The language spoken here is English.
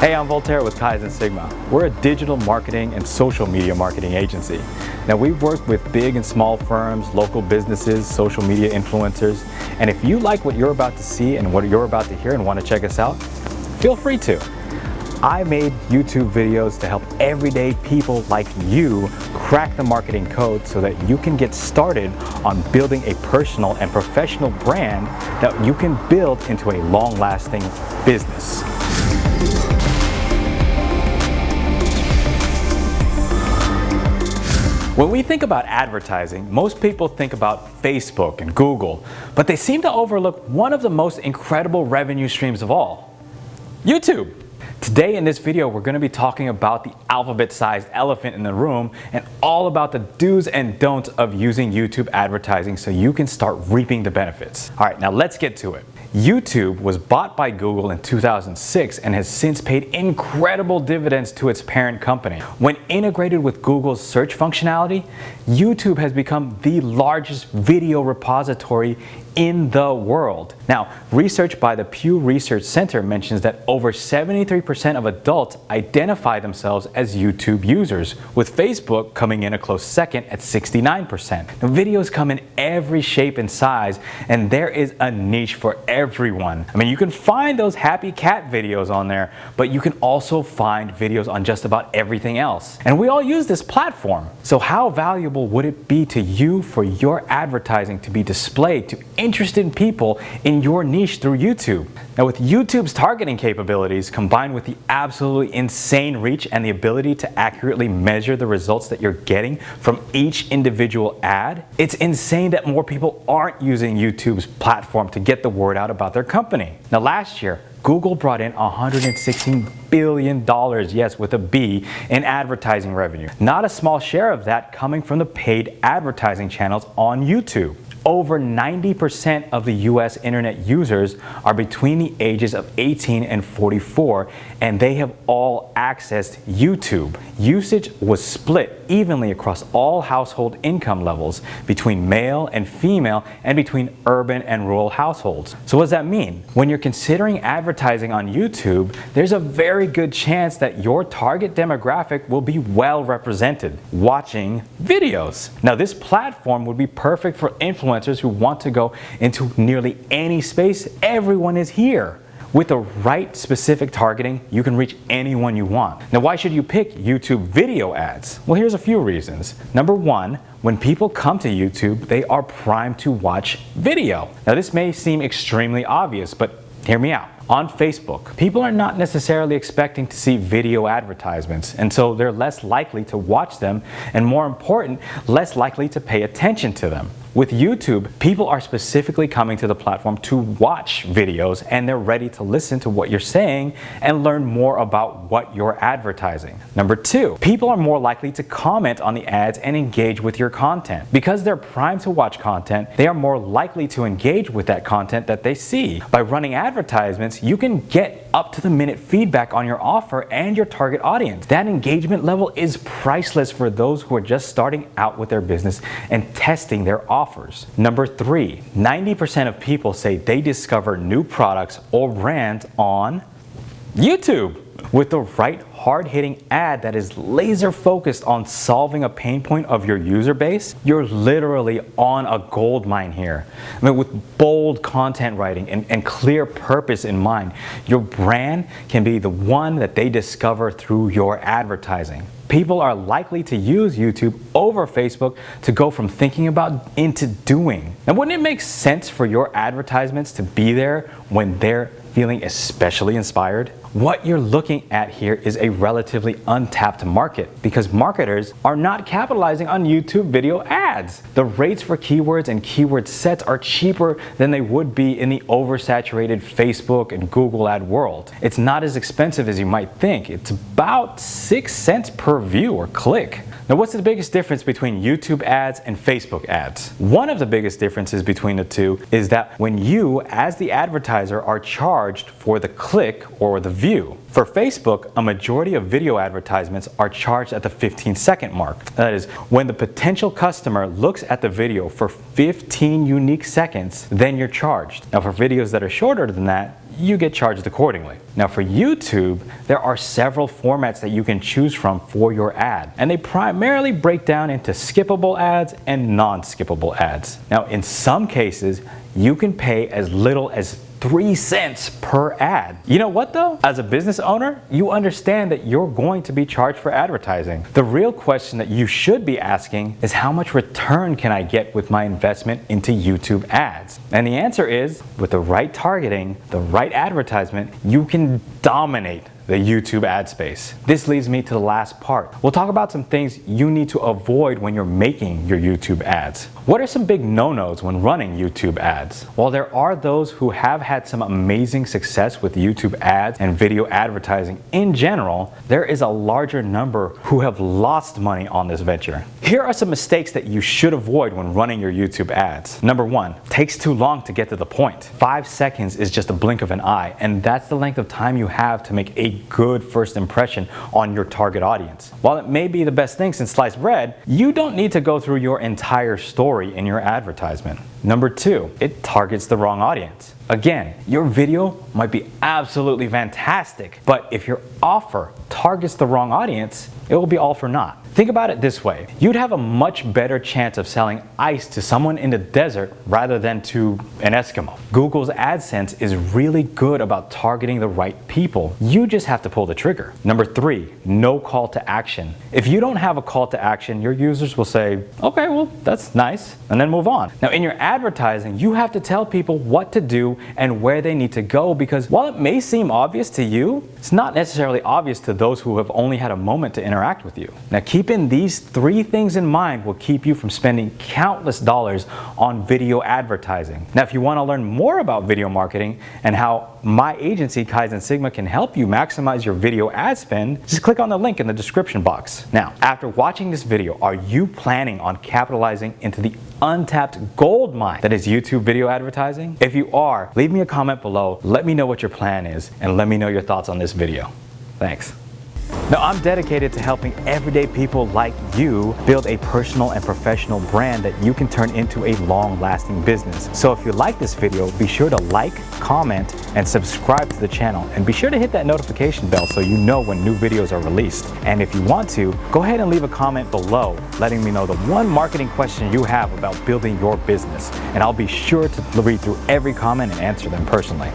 Hey, I'm Voltaire with Kaizen Sigma. We're a digital marketing and social media marketing agency. Now, we've worked with big and small firms, local businesses, social media influencers, and if you like what you're about to see and what you're about to hear and want to check us out, feel free to. I made YouTube videos to help everyday people like you crack the marketing code so that you can get started on building a personal and professional brand that you can build into a long-lasting business. When we think about advertising, most people think about Facebook and Google, but they seem to overlook one of the most incredible revenue streams of all, YouTube. Today in this video, we're going to be talking about the alphabet-sized elephant in the room and all about the do's and don'ts of using YouTube advertising so you can start reaping the benefits. All right, now let's get to it. YouTube was bought by Google in 2006 and has since paid incredible dividends to its parent company. When integrated with Google's search functionality, YouTube has become the largest video repository in the world. Now, research by the Pew Research Center mentions that over 73% of adults identify themselves as YouTube users, with Facebook coming in a close second at 69%. Now, videos come in every shape and size, and there is a niche for everyone. I mean, you can find those happy cat videos on there, but you can also find videos on just about everything else. And we all use this platform. So how valuable would it be to you for your advertising to be displayed to interested people in your niche through YouTube? Now, with YouTube's targeting capabilities combined with the absolutely insane reach and the ability to accurately measure the results that you're getting from each individual ad, it's insane that more people aren't using YouTube's platform to get the word out about their company. Now, last year, Google brought in $116 billion, yes, with a B, in advertising revenue. Not a small share of that coming from the paid advertising channels on YouTube. Over 90% of the US internet users are between the ages of 18 and 44, and they have all accessed YouTube. Usage was split evenly across all household income levels, between male and female, and between urban and rural households. So what does that mean? When you're considering advertising on YouTube, there's a very good chance that your target demographic will be well represented, watching videos. Now, this platform would be perfect for influencers who want to go into nearly any space. Everyone is here. With the right specific targeting, you can reach anyone you want. Now, why should you pick YouTube video ads? Well, here's a few reasons. Number one, when people come to YouTube, they are primed to watch video. Now, this may seem extremely obvious, but hear me out. On Facebook, people are not necessarily expecting to see video advertisements, and so they're less likely to watch them, and more important, less likely to pay attention to them. With YouTube, people are specifically coming to the platform to watch videos, and they're ready to listen to what you're saying and learn more about what you're advertising. Number two, people are more likely to comment on the ads and engage with your content. Because they're primed to watch content, they are more likely to engage with that content that they see. By running advertisements, you can get up-to-the-minute feedback on your offer and your target audience. That engagement level is priceless for those who are just starting out with their business and testing their offers. Number three, 90% of people say they discover new products or brands on YouTube. With the right hard-hitting ad that is laser-focused on solving a pain point of your user base, you're literally on a gold mine here. I mean, with bold content writing and clear purpose in mind, your brand can be the one that they discover through your advertising. People are likely to use YouTube over Facebook to go from thinking about into doing. Now, wouldn't it make sense for your advertisements to be there when they're feeling especially inspired? What you're looking at here is a relatively untapped market because marketers are not capitalizing on YouTube video ads. The rates for keywords and keyword sets are cheaper than they would be in the oversaturated Facebook and Google ad world. It's not as expensive as you might think. It's about 6 cents per view or click. Now, what's the biggest difference between YouTube ads and Facebook ads? One of the biggest differences between the two is that when you, as the advertiser, are charged for the click or the view. For Facebook, a majority of video advertisements are charged at the 15-second mark. That is, when the potential customer looks at the video for 15 unique seconds, then you're charged. Now, for videos that are shorter than that, you get charged accordingly. Now for YouTube, there are several formats that you can choose from for your ad, and they primarily break down into skippable ads and non-skippable ads. Now in some cases, you can pay as little as 3 cents per ad. You know what though? As a business owner, you understand that you're going to be charged for advertising. The real question that you should be asking is, how much return can I get with my investment into YouTube ads? And the answer is, with the right targeting, the right advertisement, you can dominate the YouTube ad space. This leads me to the last part. We'll talk about some things you need to avoid when you're making your YouTube ads. What are some big no-nos when running YouTube ads? While there are those who have had some amazing success with YouTube ads and video advertising in general, there is a larger number who have lost money on this venture. Here are some mistakes that you should avoid when running your YouTube ads. Number 1, takes too long to get to the point. 5 seconds is just a blink of an eye, and that's the length of time you have to make a good first impression on your target audience. While it may be the best thing since sliced bread, you don't need to go through your entire story in your advertisement. Number 2, it targets the wrong audience. Again, your video might be absolutely fantastic, but if your offer targets the wrong audience, it will be all for naught. Think about it this way. You'd have a much better chance of selling ice to someone in the desert rather than to an Eskimo. Google's AdSense is really good about targeting the right people. You just have to pull the trigger. Number 3, no call to action. If you don't have a call to action, your users will say, okay, well, that's nice, and then move on. Now in your advertising, you have to tell people what to do and where they need to go, because while it may seem obvious to you, it's not necessarily obvious to those who have only had a moment to interact with you. Now keeping these 3 things in mind will keep you from spending countless dollars on video advertising. Now if you want to learn more about video marketing and how my agency Kaizen Sigma can help you maximize your video ad spend, just click on the link in the description box. Now, after watching this video, are you planning on capitalizing into the untapped gold mine that is YouTube video advertising? If you are, leave me a comment below, let me know what your plan is, and let me know your thoughts on this video. Thanks. Now, I'm dedicated to helping everyday people like you build a personal and professional brand that you can turn into a long-lasting business. So if you like this video, be sure to like, comment, and subscribe to the channel. And be sure to hit that notification bell so you know when new videos are released. And if you want to, go ahead and leave a comment below letting me know the one marketing question you have about building your business. And I'll be sure to read through every comment and answer them personally.